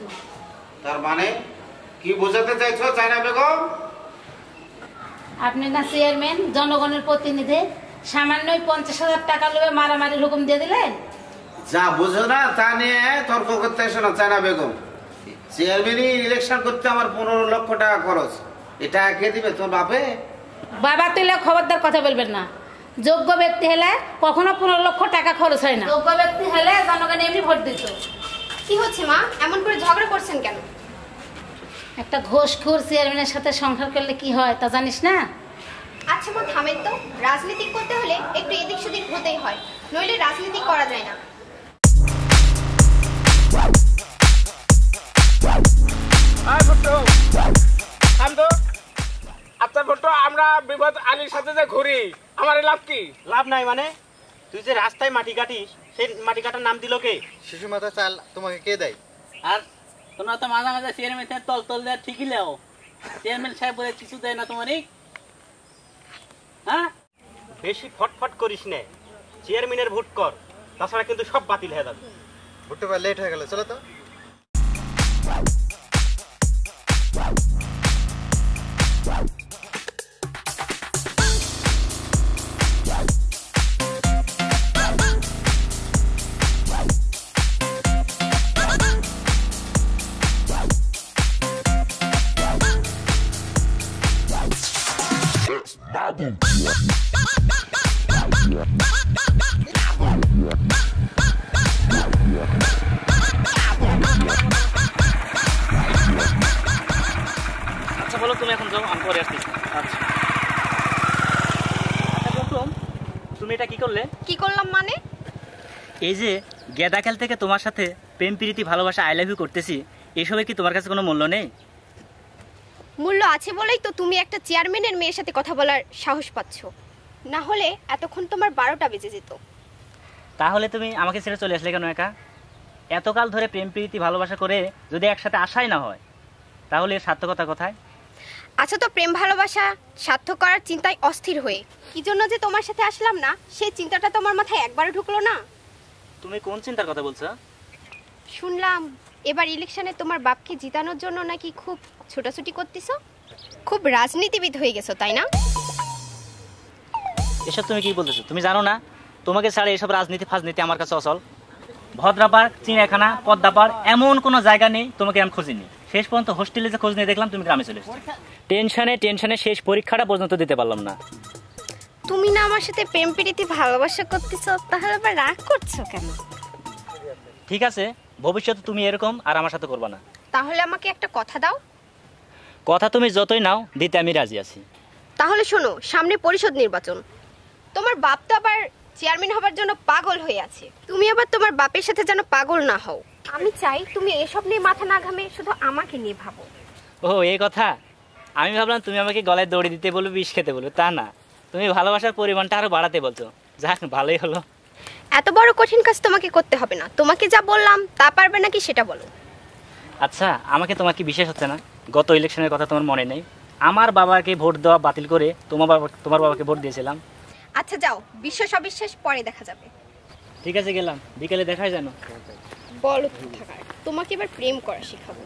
কিছু। তার মানে কি বোঝাতে চাইছো চায়না বেগম? আপনি না চেয়ারম্যান, জনগণের প্রতিনিধি, সামান্যই 50,000 টাকা লোভে মারামারি হুকুম দিয়ে দিলেন? যা বুঝো না তা নিয়ে তর্ক করতে এসো না চায়না বেগম। চেয়ারম্যানই ইলেকশন করতে আমার 15 লক্ষ টাকা খরচ। এটা কে দিবে? তোর বাপে? বাবা তুইলে খবরদার কথা বলবেন না। যোগ্য ব্যক্তি হলে কখনো 15 লক্ষ টাকা খরচ হয় না। যোগ্য ব্যক্তি হলে জনগণ এমনি ভোট দিত। কি হচ্ছে মা, এমন করে ঝগড়া করছেন কেন? একটা ঘোষখোর চেয়ারম্যানের সাথে সংসার করলে কি হয় তা জানিস না? আচ্ছা মা থামেন তো, রাজনীতি করতে হলে একটু এদিক সেদিক হতেই হয়, নইলে রাজনীতি করা যায় না। আচ্ছা ভোট, আমরা বিপদ আলীর সাথে যে ঘুরি, আমার লাভ কি? লাভ নাই মানে? তুই যে রাস্তায় মাটি কাটিস, সেই মাটি কাটার নাম দিল কে? শিশু মাথা চাল তোমাকে কে দেয়? আর তোমরা তো মাঝে মাঝে চেয়ারম্যান সাহেব তল দেওয়ার ঠিকই লেও। চেয়ারম্যান সাহেব বলে কিছু দেয় না তোমারই? হ্যাঁ, বেশি ফটফট করিস নে, চেয়ারম্যানের ভোট কর, তাছাড়া কিন্তু সব বাতিল হয়ে যাবে। ভোটটা বা লেট হয়ে গেল, চলো তো। আচ্ছা বলো, তুমি এখন যাও, আমি পরে আসতেছি। আচ্ছা তুমি এটা কি করলে? কি করলাম মানে? এই যে গেদা খেল থেকে তোমার সাথে প্রেম প্রীতি ভালোবাসা আই লাভ ইউ করতেছি, এসবে কি তোমার কাছে কোনো মূল্য নেই? মূল্য আছে বলেই তো তুমি একটা চেয়ারম্যানের মেয়ের সাথে কথা বলার সাহস পাচ্ছ, না হলে এতক্ষণ তোমার 12টা বেজে যেত। তাহলে তুমি আমাকে ছেড়ে চলে আসলে কেন একা? এতকাল ধরে প্রেম প্রীতি ভালোবাসা করে যদি একসাথে আসাই না হয়, তাহলে এর সার্থকতা কোথায়? আচ্ছা তো প্রেম ভালোবাসা সার্থক করার চিন্তায় অস্থির হয়ে কি জন্য যে তোমার সাথে আসলাম না, সেই চিন্তাটা তোমার মাথায় একবারও ঢুকলো না? তুমি কোন চিন্তার কথা বলছো? শুনলাম এবার ইলেকশনে তোমার বাপকে জিতানোর জন্য নাকি খুব ছোটাছুটি করতেছো, খুব রাজনীতিবিদ হয়ে গেছো, তাই না? এসব তুমি কি বলতেছো? তুমি জানো না তোমাকে ছাড়া এসব রাজনীতি ফাজনীতি আমার কাছে অচল। ভদ্রাপাড়, চিড়িয়াখানা, পদ্মাপাড় এমন কোনো জায়গা নেই তোমাকে আমি খুঁজিনি। শেষ পর্যন্ত হোস্টেলে যে খোঁজ নিয়ে দেখলাম তুমি গ্রামে চলে এসেছো। টেনশনে শেষ পরীক্ষাটা পর্যন্ত দিতে পারলাম না। তুমি না আমার সাথে প্রেম প্রীতি ভালোবাসা করতেছো, তাহলে আবার রাগ করছো কেন? ঠিক আছে, ভবিষ্যতে তুমি এরকম আর আমার সাথে করবা না। তাহলে আমাকে একটা কথা দাও। কথা তুমি যতই নাও, দিতে আমি রাজি আছি। তাহলে শোনো, সামনে পরিষদ নির্বাচন, তোমার বাপ তো আবার চেয়ারম্যান হবার জন্য পাগল হয়ে আছে, তুমি আবার তোমার বাপের সাথে যেন পাগল না হও। আমি চাই তুমি এসব নিয়ে মাথা না ঘামে শুধু আমাকে নিয়ে ভাবো। ও এই কথা? আমি ভাবলাম তুমি আমাকে গলায় দড়ি দিতে বলবে, বিষ খেতে বলবে। তা না, তুমি ভালোবাসার পরিমাণটা আরো বাড়াতে বলছো। যাক, ভালোই হলো। এত বড় কঠিন কাজ তোমাকে করতে হবে না, তোমাকে যা বললাম তা পারবে নাকি সেটা বলো। আচ্ছা, আমাকে তোমার কি বিশেষ হচ্ছে না? গত ইলেকশনের কথা তোমার মনে নেই? আমার বাবাকে ভোট দেওয়া বাতিল করে তোমার বাবাকে ভোট দিয়েছিলাম। আচ্ছা যাও, বিশ্বাস অবিশ্বাস পরে দেখা যাবে। ঠিক আছে, গেলাম, বিকেলে দেখাই জানো। বলো থাকার, তোমাকে এবার প্রেম করা শেখাবো।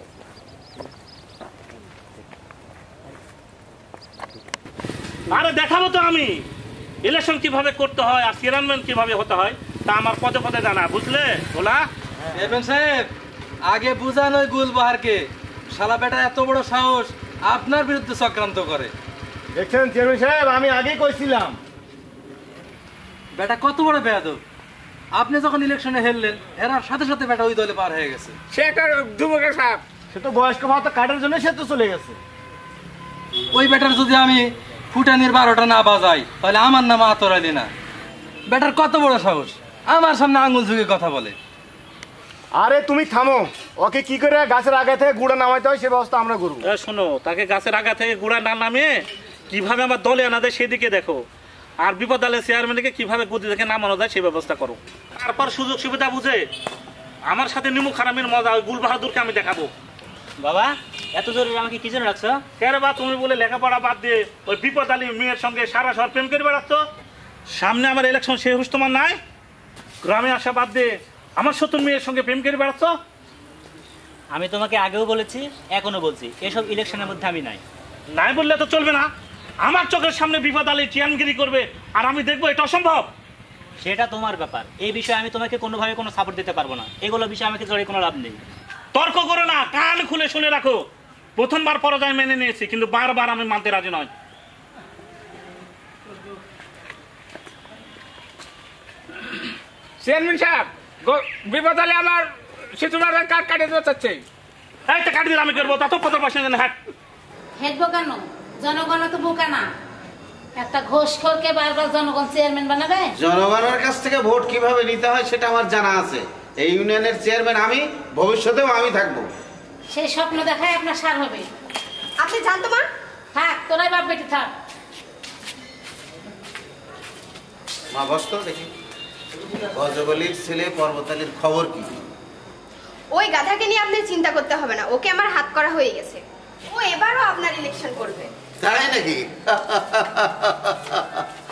আরে দেখাবো তো আমি ইলেকশন কিভাবে করতে হয় আর চেয়ারম্যান কিভাবে হতে হয়, তা আমার পদে পদে জানা, বুঝলে? বলা চেয়ারম্যান সাহেব, আগে বুঝান ওই গুলবাহারকে, শালা বেটা এত বড় সাহস আপনার বিরুদ্ধে চক্রান্ত করে। দেখছেন চেয়ারম্যান সাহেব, আমি আগেই কইছিলাম। বেটা কত বড় বেয়াদব, আপনি যখন ইলেকশনে হেরলেন হেরার সাথে সাথে বেটা ওই দলে পার হয়ে গেছে। সে একটা যুবকের সাহেব, সে তো বয়স্ক ভাতা কাটার জন্য সে তো চলে গেছে। ওই বেটার যদি আমি ফুটানির 12টা না বাজাই, তাহলে আমার নাম আতর আলী না। বেটার কত বড় সাহস, আমার সামনে আঙুল ঝুঁকে কথা বলে। আরে তুমি থামো, ওকে কি করে গাছের আগা থেকে গুড়া নামাইতে হয় সে ব্যবস্থা আমরা করবো। শোনো, তাকে গাছের আগা থেকে গুড়া না নামিয়ে কিভাবে আমার দলে আনা যায় সেদিকে দেখো, আর বিপদ আলে চেয়ারম্যানকে কিভাবে বুদ্ধি দেখে নামানো যায় সেই ব্যবস্থা করো। তারপর সুযোগ সুবিধা বুঝে আমার সাথে নিমু খারামের মজা ওই গুল বাহাদুরকে আমি দেখাবো। বাবা, এত জরুরি আমাকে কি জন্য রাখছো? কেন বা তুমি বলে লেখাপড়া বাদ দিয়ে ওই বিপদ আলী মেয়ের সঙ্গে সারা শহর প্রেম করে বেড়াচ্ছ? সামনে আমার ইলেকশন, সে হুশ তোমার নাই? গ্রামে আসা বাদ দিয়ে আমার শত্রুর মেয়ের সঙ্গে প্রেম করে বেড়াচ্ছ? আমি তোমাকে আগেও বলেছি, এখনো বলছি, এসব ইলেকশনের মধ্যে আমি নাই। নাই বললে তো চলবে না। আমার চোখের সামনে বিপদ আলী চেয়ারম্যানগিরি করবে আর আমি দেখবো, এটা অসম্ভব। সেটা তোমার ব্যাপার, এই বিষয়ে আমি তোমাকে কোনোভাবে কোনো সাপোর্ট দিতে পারবো না। এগুলো বিষয়ে আমাকে জড়িয়ে কোনো লাভ নেই। তর্ক করো না, কান খুলে শুনে রাখো। প্রথমবার পরাজয় মেনে নিয়েছি, কিন্তু বারবার আমি মানতে রাজি নয়। চেয়ারম্যান সাহেব, বিপদ আলী আমার সেতুমার কাঠ কাটিয়ে দিতে চাচ্ছে। এই তো কাটি দিলে আমি করবো, তত পথর পাশে হ্যাঁ হেঁটবো কেন? জনগণ তো বোকা না। একটা ঘোষখোরকে বারবার জনগণ চেয়ারম্যান বানাবে? জনগণের কাছ থেকে ভোট কিভাবে নিতে হয় সেটা আমার জানা আছে। এই ইউনিয়নের চেয়ারম্যান আমি, ভবিষ্যতেও আমি থাকবো। সেই স্বপ্ন দেখায় আপনার সার হবে। আপনি জানতো মা? থাক, তোরাই বাপ বেটি থাক। মা বসতো দেখি, গজগলির ছেলে পর্বতালীর খবর কি? ওই গাধাকে নিয়ে আপনি চিন্তা করতে হবে না, ওকে আমার হাত করা হয়ে গেছে। ও এবারও আপনার ইলেকশন করবে। তাই নাকি?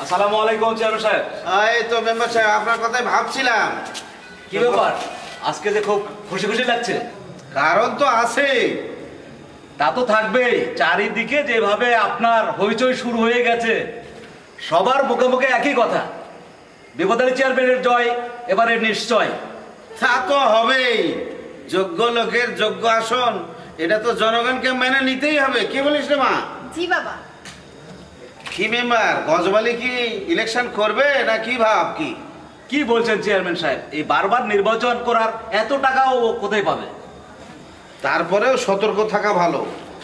আসসালামু আলাইকুম চেয়ারম্যান সাহেব। এই তো মেম্বার সাহেব, আপনার কথাই ভাবছিলাম। কি ব্যাপার, আজকে যে খুব খুশি খুশি লাগছে? কারণ তো আছে। তা তো থাকবেই, চারিদিকে যেভাবে আপনার হইচই শুরু হয়ে গেছে, সবার মুখে মুখে একই কথা, বিপদ আলী চেয়ারম্যানের জয় এবারে নিশ্চয়। তা তো হবেই, যোগ্য লোকের যোগ্য আসন, এটা তো জনগণকে মেনে নিতেই হবে। কি বলিস রে মা? জি বাবা। কি মেম্বার, গজবালি কি ইলেকশন করবে না কি ভাব? কি কি বলছেন চেয়ারম্যান সাহেব? এই বারবার নির্বাচন করার এত টাকাও ও কোথায় পাবে? তারপরেও সতর্ক থাকা ভালো,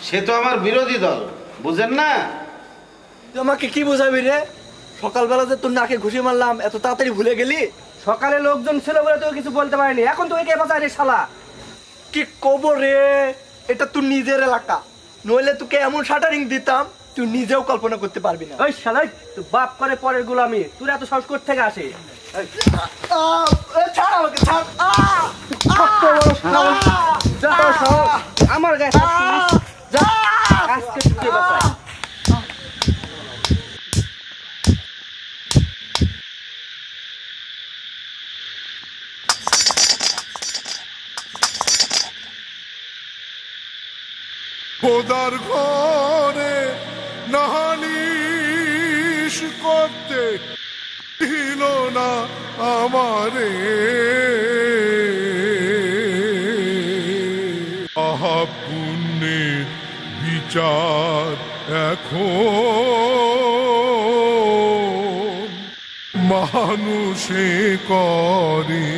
সে তো আমার বিরোধী দল, বুঝেন না? তোমাকে কি বোঝাবি রে? সকালবেলা যে তোর নাকে ঘুষি মারলাম, এত তাড়াতাড়ি ভুলে গেলি? সকালে লোকজন ছিল বলে তোকে কিছু বলতে পারিনি, এখন তোকে কে বাঁচায় রে শালা? কি কব রে, এটা তুই নিজের এলাকা, নইলে তোকে এমন শাটারিং দিতাম তুই নিজেও কল্পনা করতে পারবি না। ওই শালা, তুই বাপ করে পরের গোলামি, তোর এত সাহস কোথা থেকে আসে? ছাড় আমাকে, ছাড়। আমার গায়ে আজকে কে বাঁচায়? খোদার ঘরে নালিশ করতে দিল না আমারে, আহা পুণ্যের বিচার এখন মানুষে করে।